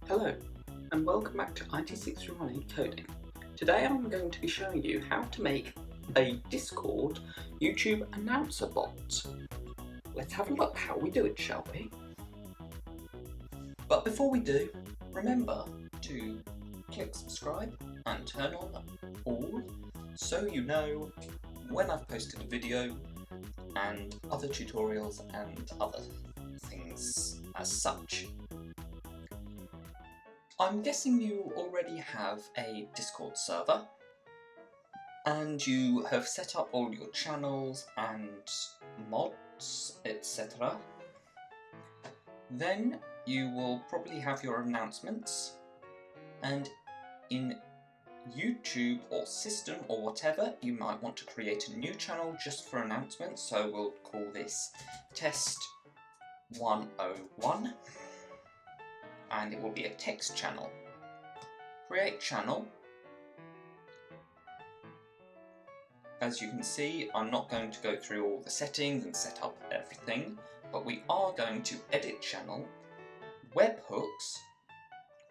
Hello, and welcome back to IT631 Coding. Today I'm going to be showing you how to make a Discord YouTube announcer bot. Let's have a look how we do it, shall we? But before we do, remember to click subscribe and turn on all so you know when I've posted a video and other tutorials and other things as such. I'm guessing you already have a Discord server and you have set up all your channels and mods, etc. Then you will probably have your announcements, and in YouTube or system or whatever you might want to create a new channel just for announcements, so we'll call this Test 101. And it will be a text channel. Create channel. As you can see, I'm not going to go through all the settings and set up everything, but we are going to edit channel, webhooks,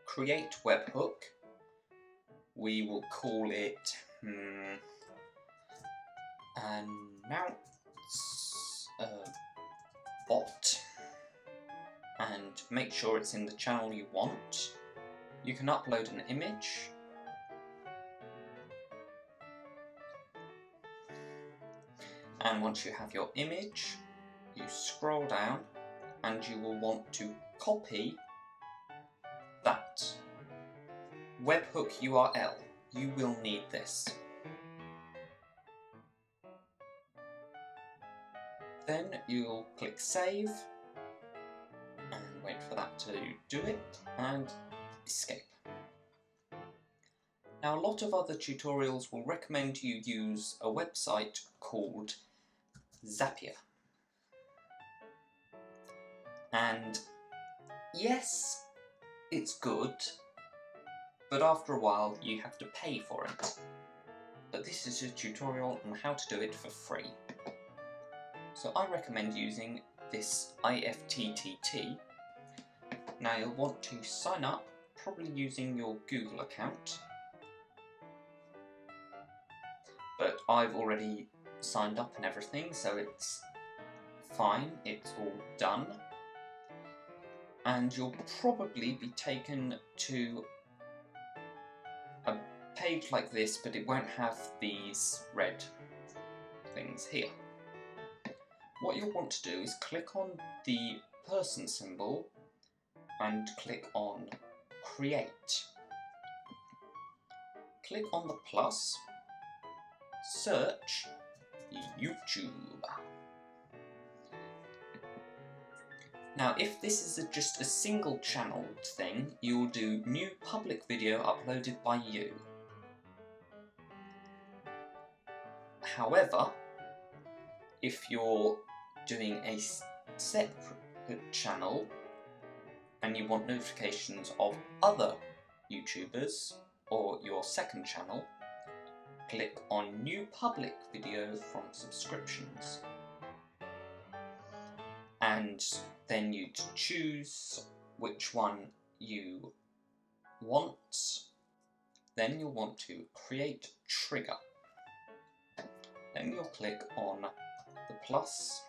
create webhook. We will call it announce bot. And make sure it's in the channel you want. You can upload an image. And once you have your image, you scroll down and you will want to copy that webhook URL. You will need this. Then you'll click save and wait for that to do it, and escape. Now, a lot of other tutorials will recommend you use a website called Zapier. And yes, it's good, but after a while you have to pay for it. But this is a tutorial on how to do it for free. So I recommend using this IFTTT. Now you'll want to sign up, probably using your Google account. But I've already signed up and everything, so it's fine, it's all done. And you'll probably be taken to a page like this, but it won't have these red things here. What you'll want to do is click on the person symbol and click on Create. Click on the plus, search YouTube. Now, if this is just a single channel thing, you'll do new public video uploaded by you. However, if you're doing a separate channel and you want notifications of other YouTubers or your second channel, click on New Public Video from Subscriptions. And then you choose which one you want. Then you'll want to create trigger. Then you'll click on the plus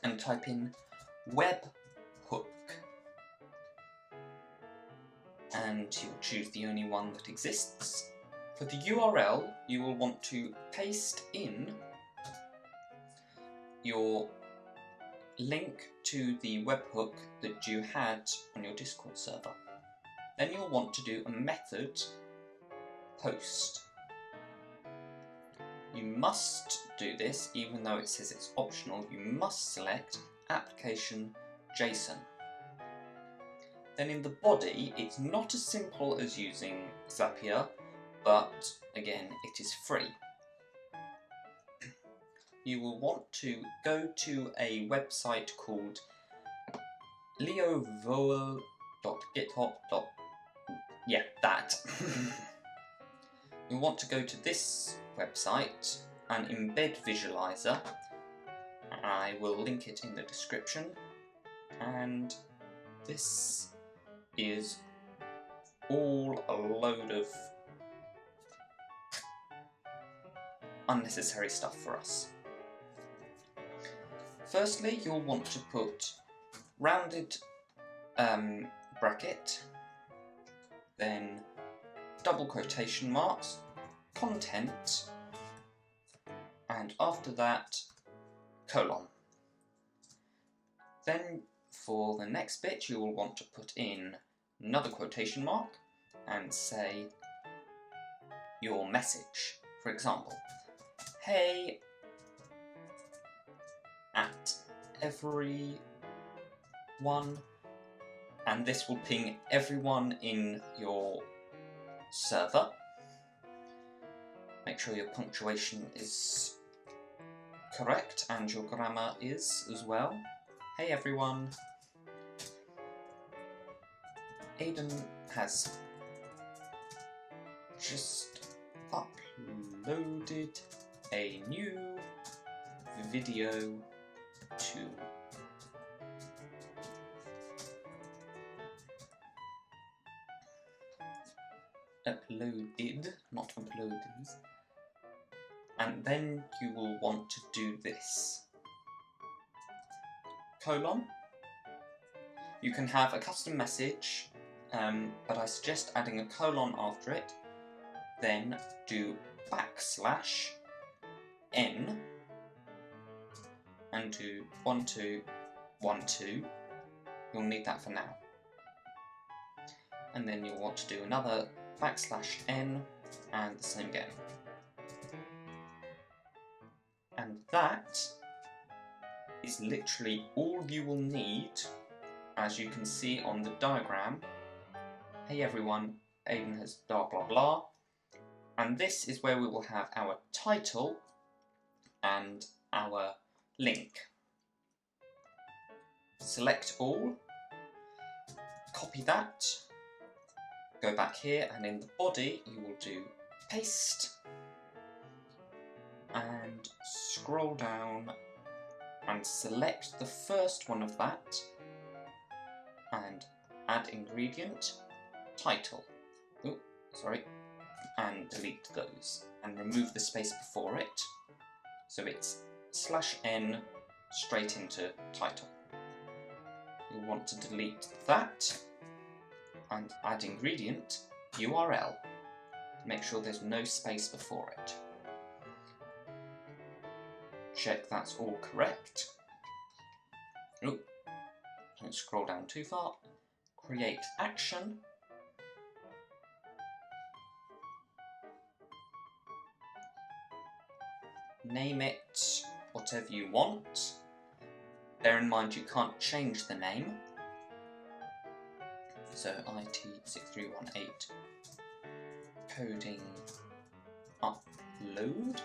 and type in webhook. And you'll choose the only one that exists. For the URL, you will want to paste in your link to the webhook that you had on your Discord server. Then you'll want to do a method post. You must do this, even though it says it's optional, you must select application JSON. Then in the body, it's not as simple as using Zapier, but again, it is free. You will want to go to a website called leovowel.github. Yeah, that. You'll want to go to this website and Embed Visualizer. I will link it in the description. And this is all a load of unnecessary stuff for us. Firstly, you'll want to put rounded bracket, then double quotation marks, content, and after that, colon. Then for the next bit, you will want to put in another quotation mark and say your message. For example, hey at everyone, and this will ping everyone in your server. Make sure your punctuation is correct and your grammar is as well. Hey everyone, Aiden has just uploaded a new video to uploaded, not uploaded. And then you will want to do this. Colon. You can have a custom message, but I suggest adding a colon after it. Then do \n and do 1212. You'll need that for now. And then you'll want to do another \n and the same again. And that is literally all you will need, as you can see on the diagram. Hey everyone, Aiden has blah blah blah. And this is where we will have our title and our link. Select all, copy that, go back here, and in the body you will do paste and scroll down and select the first one of that and add ingredient, title, and delete those and remove the space before it, so it's /n straight into title. You'll want to delete that and add ingredient, URL. Make sure there's no space before it. Check that's all correct. Don't scroll down too far. Create action. Name it whatever you want. Bear in mind you can't change the name. So IT6318 coding upload.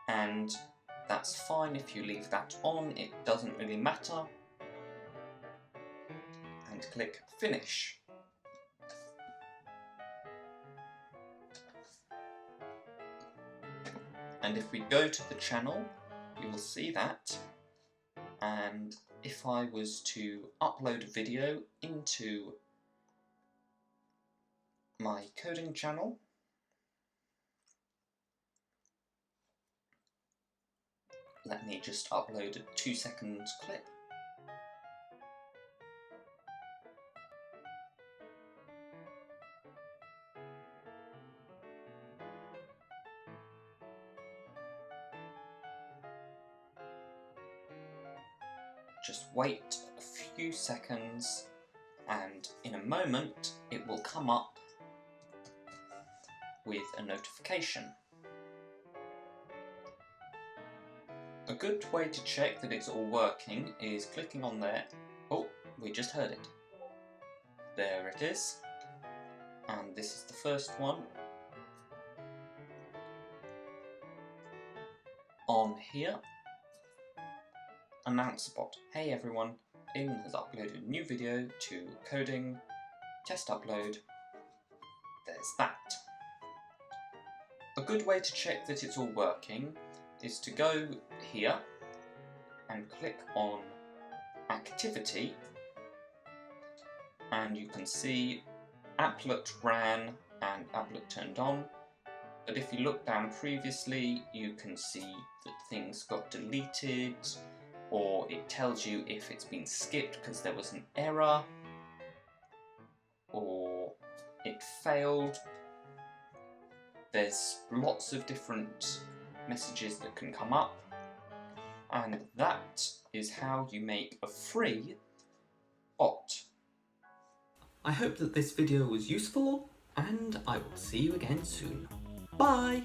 And that's fine if you leave that on, it doesn't really matter. And click finish. And if we go to the channel, you will see that. And if I was to upload a video into my coding channel, let me just upload a 2-second clip. Just wait a few seconds and in a moment it will come up with a notification. A good way to check that it's all working is clicking on there. Oh, we just heard it. There it is. And this is the first one. On here, announce bot. Hey everyone, Aiden has uploaded a new video to coding, test upload. There's that. A good way to check that it's all working is to go here and click on activity and you can see applet ran and applet turned on. But if you look down previously, you can see that things got deleted, or it tells you if it's been skipped because there was an error, or it failed. There's lots of different messages that can come up, and that is how you make a free bot. I hope that this video was useful, and I will see you again soon. Bye!